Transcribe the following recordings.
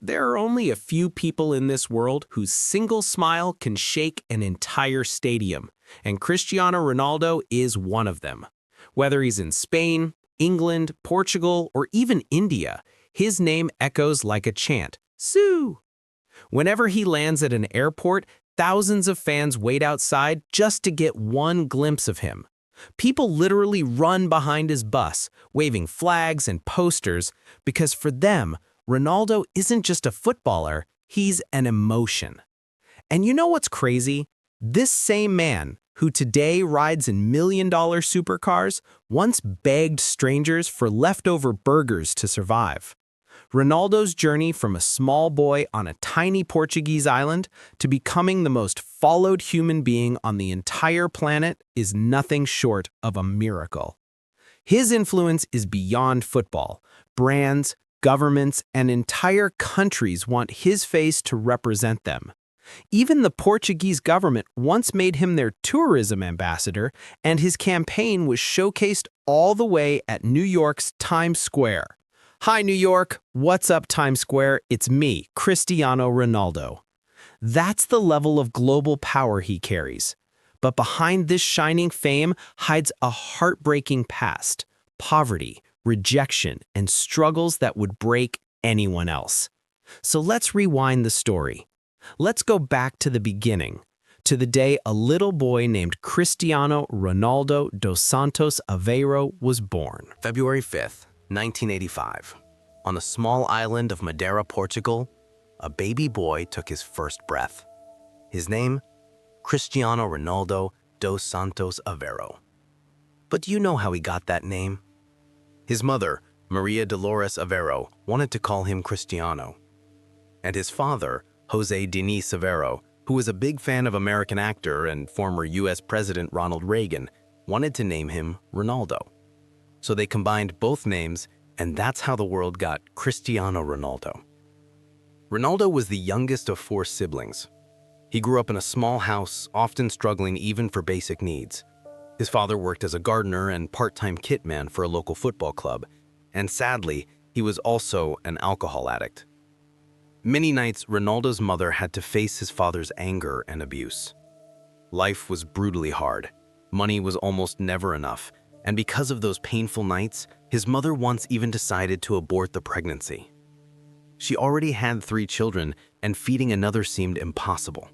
There are only a few people in this world whose single smile can shake an entire stadium, and Cristiano Ronaldo is one of them. Whether he's in Spain, England, Portugal, or even India, his name echoes like a chant, Sue! Whenever he lands at an airport, thousands of fans wait outside just to get one glimpse of him. People literally run behind his bus, waving flags and posters, because for them, Ronaldo isn't just a footballer, he's an emotion. And you know what's crazy? This same man, who today rides in million-dollar supercars, once begged strangers for leftover burgers to survive. Ronaldo's journey from a small boy on a tiny Portuguese island to becoming the most followed human being on the entire planet is nothing short of a miracle. His influence is beyond football. Brands, governments, and entire countries want his face to represent them. Even the Portuguese government once made him their tourism ambassador, and his campaign was showcased all the way at New York's Times Square. Hi, New York. What's up, Times Square? It's me, Cristiano Ronaldo. That's the level of global power he carries. But behind this shining fame hides a heartbreaking past, poverty, rejection, and struggles that would break anyone else. So let's rewind the story. Let's go back to the beginning, to the day a little boy named Cristiano Ronaldo dos Santos Aveiro was born. February 5th, 1985. On the small island of Madeira, Portugal, a baby boy took his first breath. His name? Cristiano Ronaldo dos Santos Aveiro. But do you know how he got that name? His mother, Maria Dolores Aveiro, wanted to call him Cristiano. And his father, Jose Diniz Aveiro, who was a big fan of American actor and former US President Ronald Reagan, wanted to name him Ronaldo. So they combined both names, and that's how the world got Cristiano Ronaldo. Ronaldo was the youngest of 4 siblings. He grew up in a small house, often struggling even for basic needs. His father worked as a gardener and part-time kit man for a local football club, and sadly, he was also an alcohol addict. Many nights, Ronaldo's mother had to face his father's anger and abuse. Life was brutally hard. Money was almost never enough, and because of those painful nights, his mother once even decided to abort the pregnancy. She already had 3 children, and feeding another seemed impossible.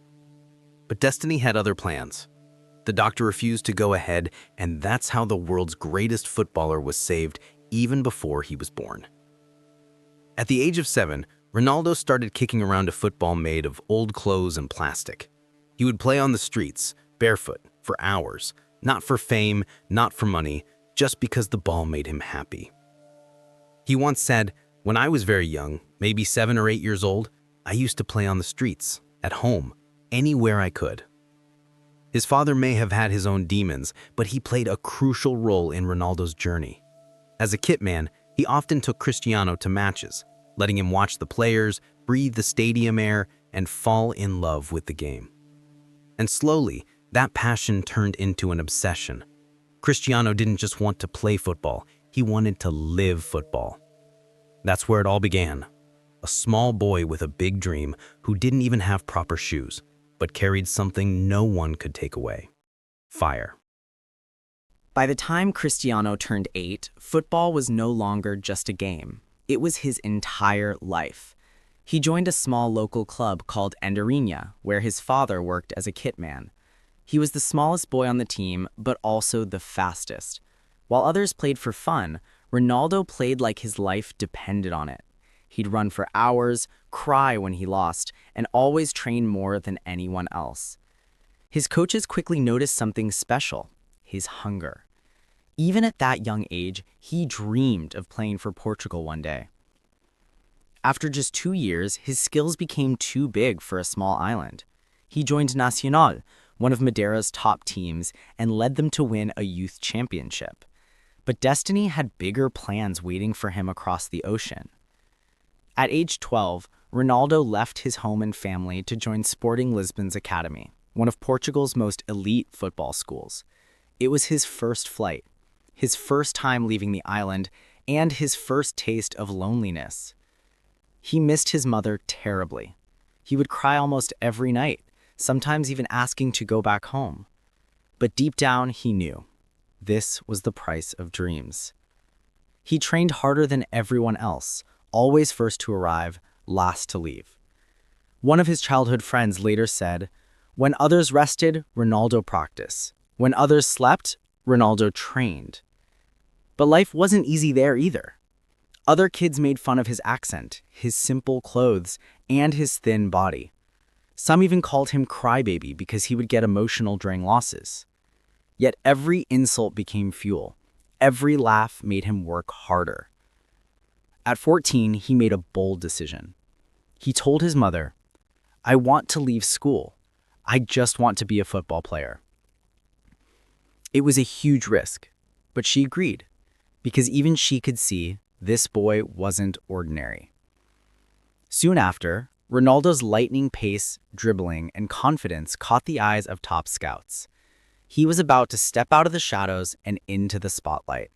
But destiny had other plans. The doctor refused to go ahead, and that's how the world's greatest footballer was saved even before he was born. At the age of 7, Ronaldo started kicking around a football made of old clothes and plastic. He would play on the streets, barefoot, for hours, not for fame, not for money, just because the ball made him happy. He once said, "When I was very young, maybe 7 or 8 years old, I used to play on the streets, at home, anywhere I could." His father may have had his own demons, but he played a crucial role in Ronaldo's journey. As a kit man, he often took Cristiano to matches, letting him watch the players, breathe the stadium air, and fall in love with the game. And slowly, that passion turned into an obsession. Cristiano didn't just want to play football, he wanted to live football. That's where it all began. A small boy with a big dream who didn't even have proper shoes, but carried something no one could take away: fire. By the time Cristiano turned 8, football was no longer just a game. It was his entire life. He joined a small local club called Andorinha, where his father worked as a kit man. He was the smallest boy on the team, but also the fastest. While others played for fun, Ronaldo played like his life depended on it. He'd run for hours, cry when he lost, and always train more than anyone else. His coaches quickly noticed something special: his hunger. Even at that young age, he dreamed of playing for Portugal one day. After just 2 years, his skills became too big for a small island. He joined Nacional, one of Madeira's top teams, and led them to win a youth championship. But destiny had bigger plans waiting for him across the ocean. At age 12, Ronaldo left his home and family to join Sporting Lisbon's academy, one of Portugal's most elite football schools. It was his first flight, his first time leaving the island, and his first taste of loneliness. He missed his mother terribly. He would cry almost every night, sometimes even asking to go back home. But deep down, he knew this was the price of dreams. He trained harder than everyone else, always first to arrive, last to leave. One of his childhood friends later said, "When others rested, Ronaldo practiced. When others slept, Ronaldo trained." But life wasn't easy there either. Other kids made fun of his accent, his simple clothes, and his thin body. Some even called him crybaby because he would get emotional during losses. Yet every insult became fuel. Every laugh made him work harder. At 14, he made a bold decision. He told his mother, "I want to leave school. I just want to be a football player." It was a huge risk, but she agreed, because even she could see this boy wasn't ordinary. Soon after, Ronaldo's lightning pace, dribbling, and confidence caught the eyes of top scouts. He was about to step out of the shadows and into the spotlight.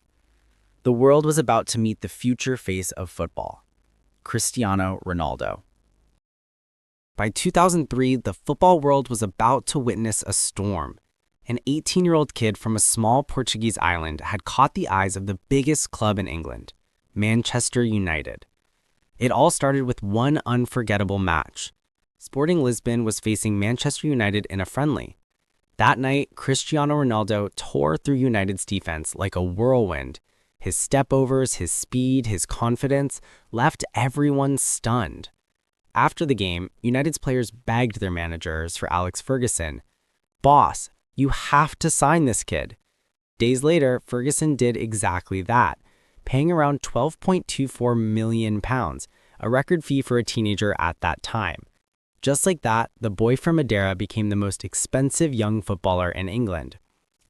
The world was about to meet the future face of football, Cristiano Ronaldo. By 2003, the football world was about to witness a storm. An 18-year-old kid from a small Portuguese island had caught the eyes of the biggest club in England, Manchester United. It all started with one unforgettable match. Sporting Lisbon was facing Manchester United in a friendly. That night, Cristiano Ronaldo tore through United's defense like a whirlwind. His step-overs, his speed, his confidence left everyone stunned. After the game, United's players begged their managers for Alex Ferguson. "Boss, you have to sign this kid." Days later, Ferguson did exactly that, paying around £12.24 million, a record fee for a teenager at that time. Just like that, the boy from Madeira became the most expensive young footballer in England.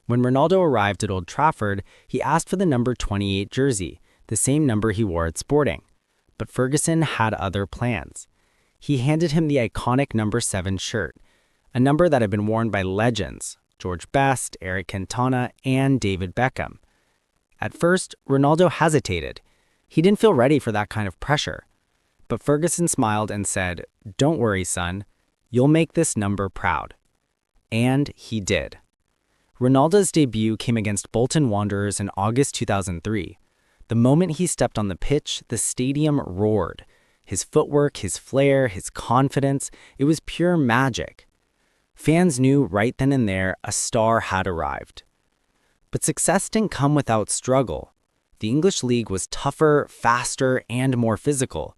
When Ronaldo arrived at Old Trafford, he asked for the number 28 jersey, the same number he wore at Sporting. But Ferguson had other plans. He handed him the iconic number 7 shirt, a number that had been worn by legends, George Best, Eric Cantona, and David Beckham. At first, Ronaldo hesitated. He didn't feel ready for that kind of pressure. But Ferguson smiled and said, "Don't worry, son. You'll make this number proud." And he did. Ronaldo's debut came against Bolton Wanderers in August 2003. The moment he stepped on the pitch, the stadium roared. His footwork, his flair, his confidence, it was pure magic. Fans knew right then and there a star had arrived. But success didn't come without struggle. The English league was tougher, faster, and more physical.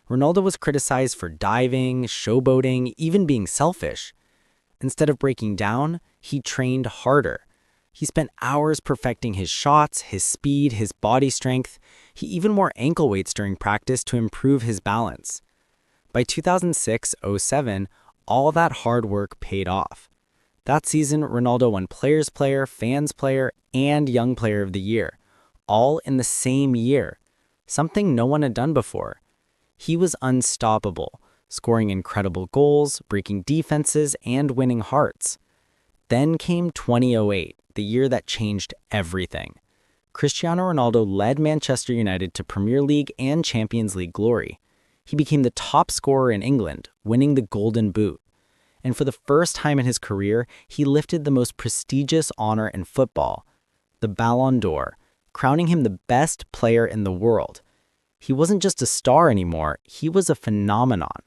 Ronaldo was criticized for diving, showboating, even being selfish. Instead of breaking down, he trained harder. He spent hours perfecting his shots, his speed, his body strength. He even wore ankle weights during practice to improve his balance. By 2006-07, all that hard work paid off. That season, Ronaldo won Players' Player, Fans' Player, and Young Player of the Year, all in the same year, something no one had done before. He was unstoppable, scoring incredible goals, breaking defenses, and winning hearts. Then came 2008, the year that changed everything. Cristiano Ronaldo led Manchester United to Premier League and Champions League glory. He became the top scorer in England, winning the Golden Boot. And for the first time in his career, he lifted the most prestigious honor in football, the Ballon d'Or, crowning him the best player in the world. He wasn't just a star anymore, he was a phenomenon.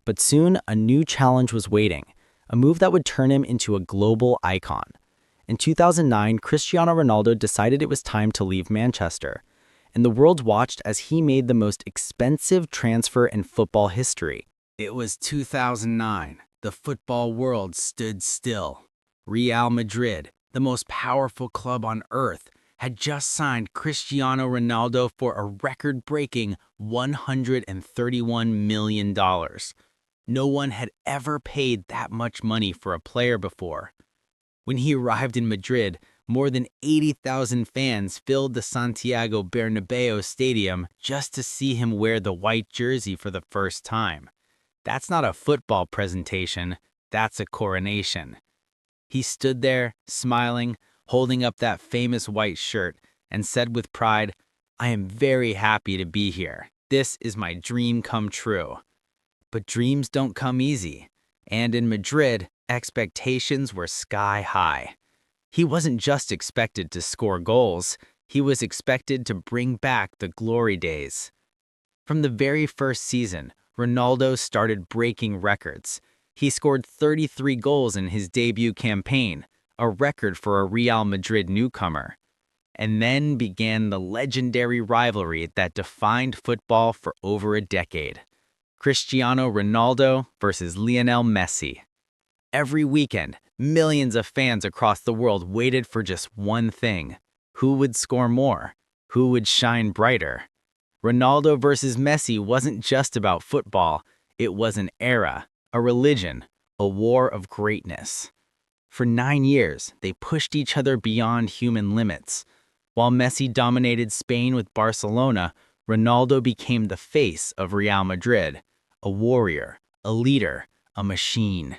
But soon, a new challenge was waiting, a move that would turn him into a global icon. In 2009, Cristiano Ronaldo decided it was time to leave Manchester, and the world watched as he made the most expensive transfer in football history. It was 2009. The football world stood still. Real Madrid, the most powerful club on earth, had just signed Cristiano Ronaldo for a record-breaking $131 million. No one had ever paid that much money for a player before. When he arrived in Madrid, more than 80,000 fans filled the Santiago Bernabeu stadium just to see him wear the white jersey for the first time. That's not a football presentation, that's a coronation. He stood there, smiling, holding up that famous white shirt, and said with pride, "I am very happy to be here." This is my dream come true. But dreams don't come easy. And in Madrid, expectations were sky high. He wasn't just expected to score goals, he was expected to bring back the glory days. From the very first season, Ronaldo started breaking records. He scored 33 goals in his debut campaign, a record for a Real Madrid newcomer. And then began the legendary rivalry that defined football for over a decade. Cristiano Ronaldo versus Lionel Messi. Every weekend, millions of fans across the world waited for just one thing. Who would score more? Who would shine brighter? Ronaldo versus Messi wasn't just about football. It was an era, a religion, a war of greatness. For 9 years, they pushed each other beyond human limits. While Messi dominated Spain with Barcelona, Ronaldo became the face of Real Madrid, a warrior, a leader, a machine.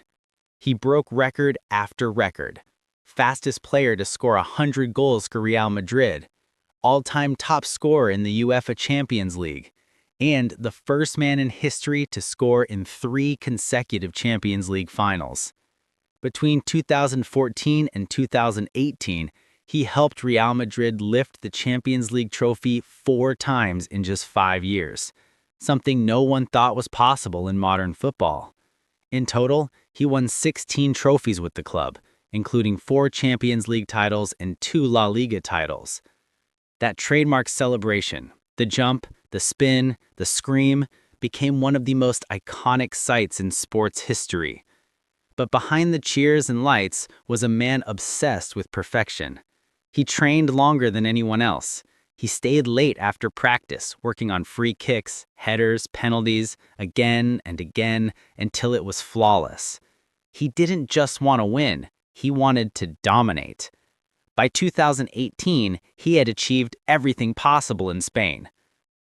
He broke record after record. Fastest player to score 100 goals for Real Madrid, all-time top scorer in the UEFA Champions League, and the first man in history to score in 3 consecutive Champions League finals. Between 2014 and 2018, he helped Real Madrid lift the Champions League trophy 4 times in just 5 years, something no one thought was possible in modern football. In total, he won 16 trophies with the club, including 4 Champions League titles and 2 La Liga titles. That trademark celebration, the jump, the spin, the scream, became one of the most iconic sights in sports history. But behind the cheers and lights was a man obsessed with perfection. He trained longer than anyone else. He stayed late after practice, working on free kicks, headers, penalties, again and again, until it was flawless. He didn't just want to win, he wanted to dominate. By 2018, he had achieved everything possible in Spain.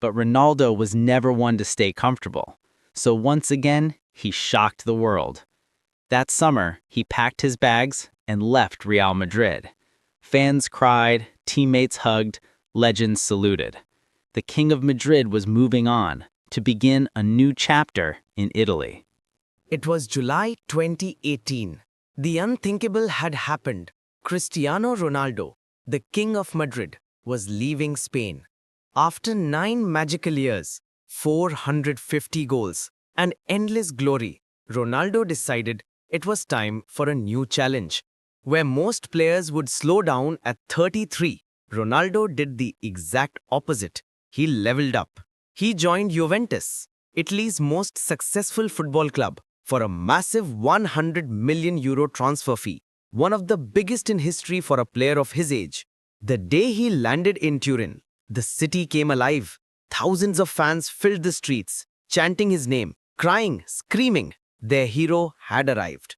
But Ronaldo was never one to stay comfortable. So once again, he shocked the world. That summer, he packed his bags and left Real Madrid. Fans cried, teammates hugged, legends saluted. The King of Madrid was moving on to begin a new chapter in Italy. It was July 2018. The unthinkable had happened. Cristiano Ronaldo, the King of Madrid, was leaving Spain. After 9 magical years, 450 goals, and endless glory, Ronaldo decided it was time for a new challenge. Where most players would slow down at 33, Ronaldo did the exact opposite. He leveled up. He joined Juventus, Italy's most successful football club, for a massive €100 million transfer fee, one of the biggest in history for a player of his age. The day he landed in Turin, the city came alive. Thousands of fans filled the streets, chanting his name, crying, screaming. Their hero had arrived.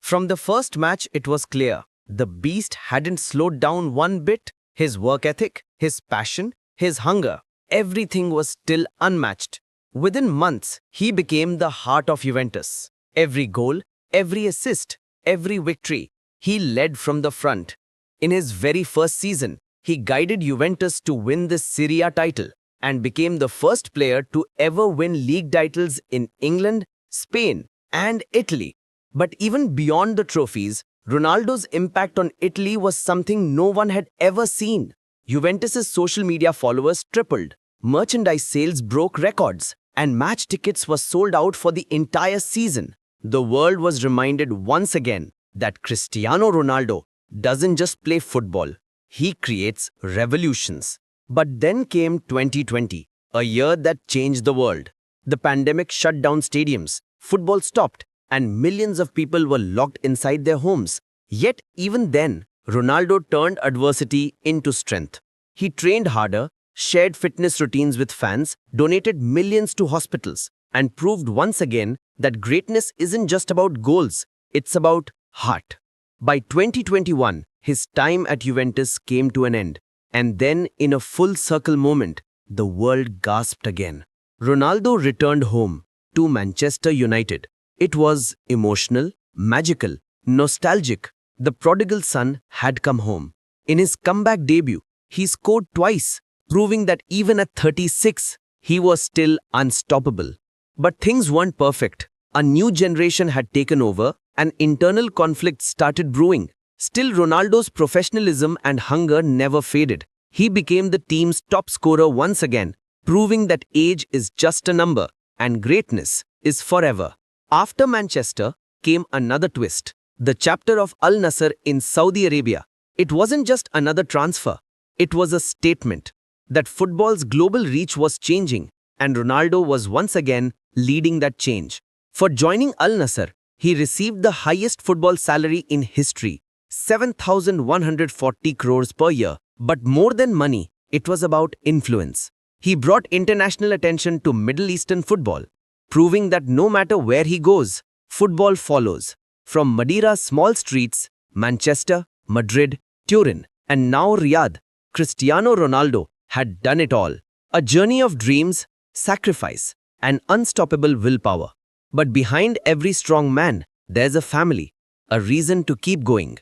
From the first match, it was clear. The beast hadn't slowed down one bit. His work ethic, his passion, his hunger, everything was still unmatched. Within months, he became the heart of Juventus. Every goal, every assist, every victory, he led from the front. In his very first season, he guided Juventus to win the Serie A title and became the first player to ever win league titles in England, Spain, and Italy. But even beyond the trophies, Ronaldo's impact on Italy was something no one had ever seen. Juventus's social media followers tripled, merchandise sales broke records, and match tickets were sold out for the entire season. The world was reminded once again that Cristiano Ronaldo doesn't just play football, he creates revolutions. But then came 2020, a year that changed the world. The pandemic shut down stadiums, football stopped, and millions of people were locked inside their homes. Yet even then, Ronaldo turned adversity into strength. He trained harder, shared fitness routines with fans, donated millions to hospitals, and proved once again that greatness isn't just about goals, it's about heart. By 2021, his time at Juventus came to an end. And then, in a full-circle moment, the world gasped again. Ronaldo returned home to Manchester United. It was emotional, magical, nostalgic. The prodigal son had come home. In his comeback debut, he scored twice, proving that even at 36, He was still unstoppable. But things weren't perfect. A new generation had taken over, and internal conflict started brewing. Still, Ronaldo's professionalism and hunger never faded. He became the team's top scorer once again, proving that age is just a number and greatness is forever. After Manchester came another twist, the chapter of Al Nassr in Saudi Arabia. It wasn't just another transfer. It was a statement that football's global reach was changing, and Ronaldo was once again leading that change. For joining Al Nassr, he received the highest football salary in history, 7,140 crores per year. But more than money, it was about influence. He brought international attention to Middle Eastern football, proving that no matter where he goes, football follows. From Madeira's small streets, Manchester, Madrid, Turin, and now Riyadh, Cristiano Ronaldo had done it all. A journey of dreams, sacrifice, and unstoppable willpower. But behind every strong man, there's a family, a reason to keep going.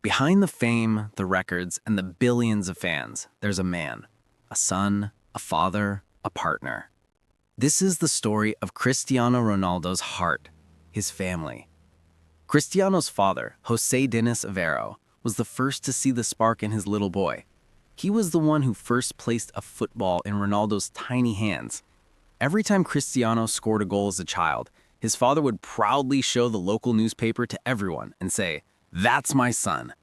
Behind the fame, the records, and the billions of fans, there's a man, a son, a father, a partner. This is the story of Cristiano Ronaldo's heart, his family. Cristiano's father, José Diniz Aveiro, was the first to see the spark in his little boy. He was the one who first placed a football in Ronaldo's tiny hands. Every time Cristiano scored a goal as a child, his father would proudly show the local newspaper to everyone and say, "That's my son."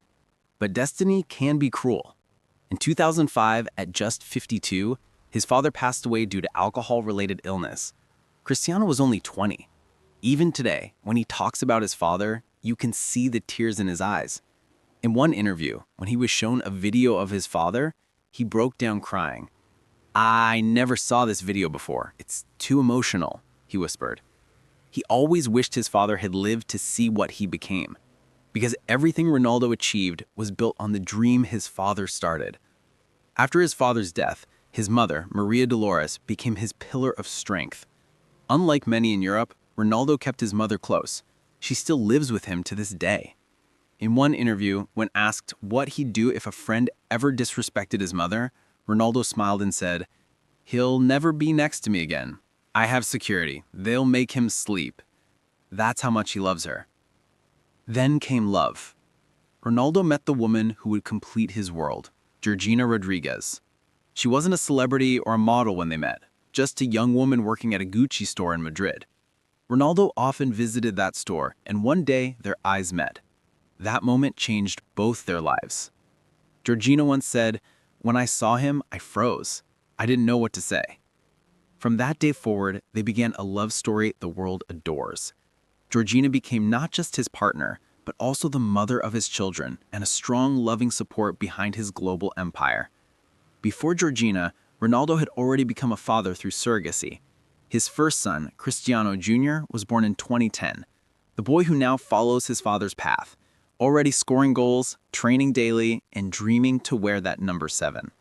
But destiny can be cruel. In 2005, at just 52, his father passed away due to alcohol-related illness. Cristiano was only 20. Even today, when he talks about his father, you can see the tears in his eyes. In one interview, when he was shown a video of his father, he broke down crying. "I never saw this video before. It's too emotional," he whispered. He always wished his father had lived to see what he became, because everything Ronaldo achieved was built on the dream his father started. After his father's death, his mother, Maria Dolores, became his pillar of strength. Unlike many in Europe, Ronaldo kept his mother close. She still lives with him to this day. In one interview, when asked what he'd do if a friend ever disrespected his mother, Ronaldo smiled and said, "He'll never be next to me again. I have security. They'll make him sleep." That's how much he loves her. Then came love. Ronaldo met the woman who would complete his world, Georgina Rodriguez. She wasn't a celebrity or a model when they met, just a young woman working at a Gucci store in Madrid. Ronaldo often visited that store, and one day their eyes met. That moment changed both their lives. Georgina once said, "When I saw him, I froze. I didn't know what to say." From that day forward, they began a love story the world adores. Georgina became not just his partner, but also the mother of his children and a strong, loving support behind his global empire. Before Georgina, Ronaldo had already become a father through surrogacy. His first son, Cristiano Jr., was born in 2010, the boy who now follows his father's path, already scoring goals, training daily, and dreaming to wear that number 7.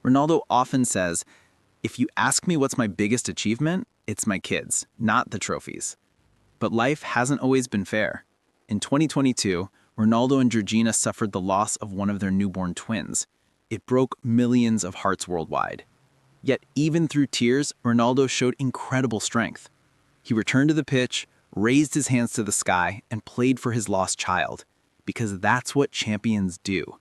Ronaldo often says, "If you ask me what's my biggest achievement, it's my kids, not the trophies." But life hasn't always been fair. In 2022, Ronaldo and Georgina suffered the loss of one of their newborn twins. It broke millions of hearts worldwide. Yet even through tears, Ronaldo showed incredible strength. He returned to the pitch, raised his hands to the sky, and played for his lost child, because that's what champions do.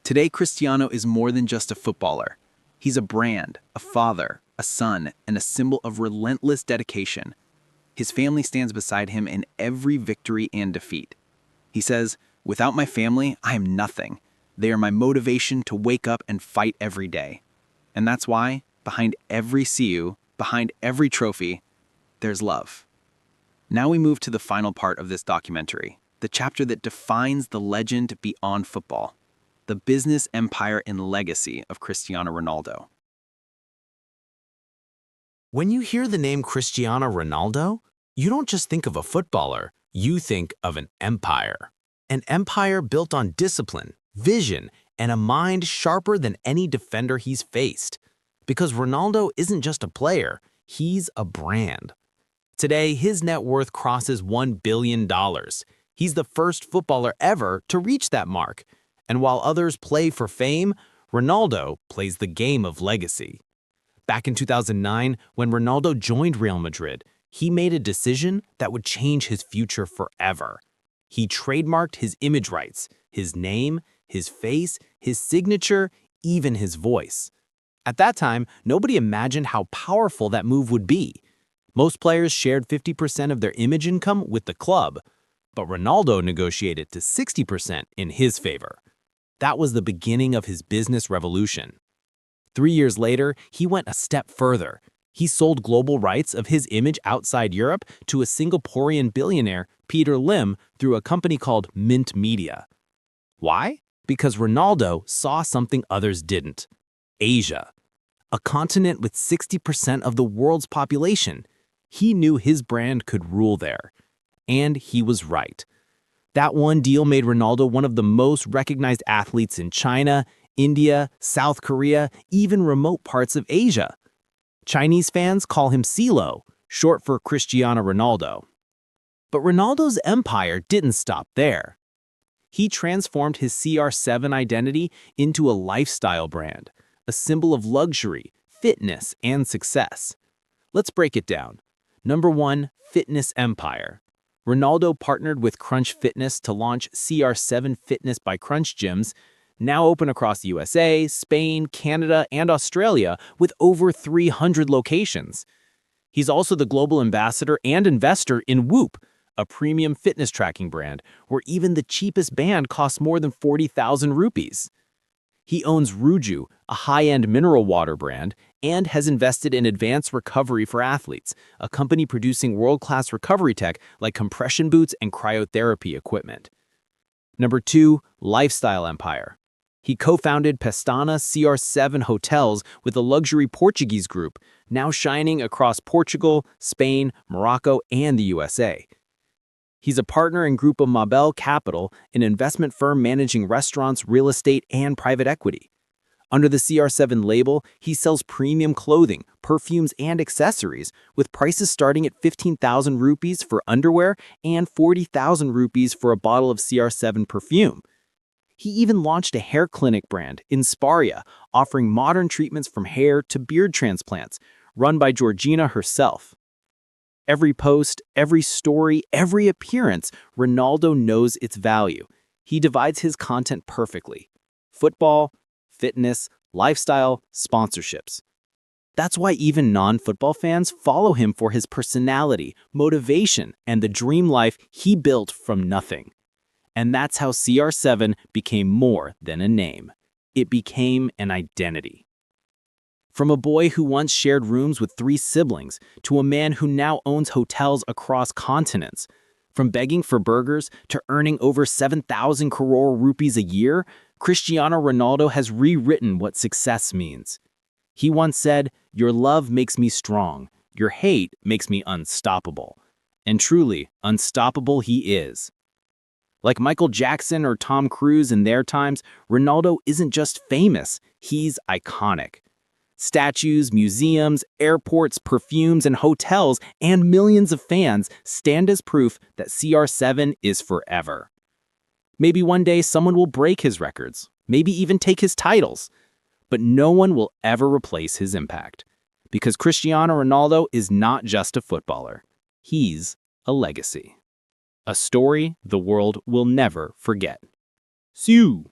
Today, Cristiano is more than just a footballer. He's a brand, a father, a son, and a symbol of relentless dedication. His family stands beside him in every victory and defeat. He says, "Without my family, I am nothing. They are my motivation to wake up and fight every day." And that's why, behind every CU, behind every trophy, there's love. Now we move to the final part of this documentary, the chapter that defines the legend beyond football, the business empire and legacy of Cristiano Ronaldo. When you hear the name Cristiano Ronaldo, you don't just think of a footballer, you think of an empire. An empire built on discipline, vision, and a mind sharper than any defender he's faced. Because Ronaldo isn't just a player, he's a brand. Today, his net worth crosses $1 billion. He's the first footballer ever to reach that mark. And while others play for fame, Ronaldo plays the game of legacy. Back in 2009, when Ronaldo joined Real Madrid, he made a decision that would change his future forever. He trademarked his image rights, his name, his face, his signature, even his voice. At that time, nobody imagined how powerful that move would be. Most players shared 50% of their image income with the club, but Ronaldo negotiated to 60% in his favor. That was the beginning of his business revolution. 3 years later, he went a step further. He sold global rights of his image outside Europe to a Singaporean billionaire, Peter Lim, through a company called Mint Media. Why? Because Ronaldo saw something others didn't. Asia, a continent with 60% of the world's population. He knew his brand could rule there. And he was right. That one deal made Ronaldo one of the most recognized athletes in China, India, South Korea, even remote parts of Asia. Chinese fans call him CeeLo, short for Cristiano Ronaldo. But Ronaldo's empire didn't stop there. He transformed his CR7 identity into a lifestyle brand, a symbol of luxury, fitness, and success. Let's break it down. Number 1, fitness empire. Ronaldo partnered with Crunch Fitness to launch CR7 Fitness by Crunch gyms, now open across the USA, Spain, Canada, and Australia with over 300 locations. He's also the global ambassador and investor in Whoop, a premium fitness tracking brand, where even the cheapest band costs more than 40,000 rupees. He owns Ruju, a high-end mineral water brand, and has invested in Advanced Recovery for Athletes, a company producing world-class recovery tech like compression boots and cryotherapy equipment. Number 2, lifestyle empire. He co-founded Pestana CR7 Hotels with a luxury Portuguese group, now shining across Portugal, Spain, Morocco, and the USA. He's a partner in Grupo Mabel Capital, an investment firm managing restaurants, real estate, and private equity. Under the CR7 label, he sells premium clothing, perfumes, and accessories, with prices starting at 15,000 rupees for underwear and 40,000 rupees for a bottle of CR7 perfume. He even launched a hair clinic brand, Insparia, offering modern treatments from hair to beard transplants, run by Georgina herself. Every post, every story, every appearance, Ronaldo knows its value. He divides his content perfectly. Football, fitness, lifestyle, sponsorships. That's why even non-football fans follow him for his personality, motivation, and the dream life he built from nothing. And that's how CR7 became more than a name. It became an identity. From a boy who once shared rooms with 3 siblings to a man who now owns hotels across continents. From begging for burgers to earning over 7,000 crore rupees a year, Cristiano Ronaldo has rewritten what success means. He once said, "Your love makes me strong. Your hate makes me unstoppable." And truly, unstoppable he is. Like Michael Jackson or Tom Cruise in their times, Ronaldo isn't just famous, he's iconic. Statues, museums, airports, perfumes, and hotels, and millions of fans stand as proof that CR7 is forever. Maybe one day someone will break his records, maybe even take his titles, but no one will ever replace his impact. Because Cristiano Ronaldo is not just a footballer, he's a legacy. A story the world will never forget. See you!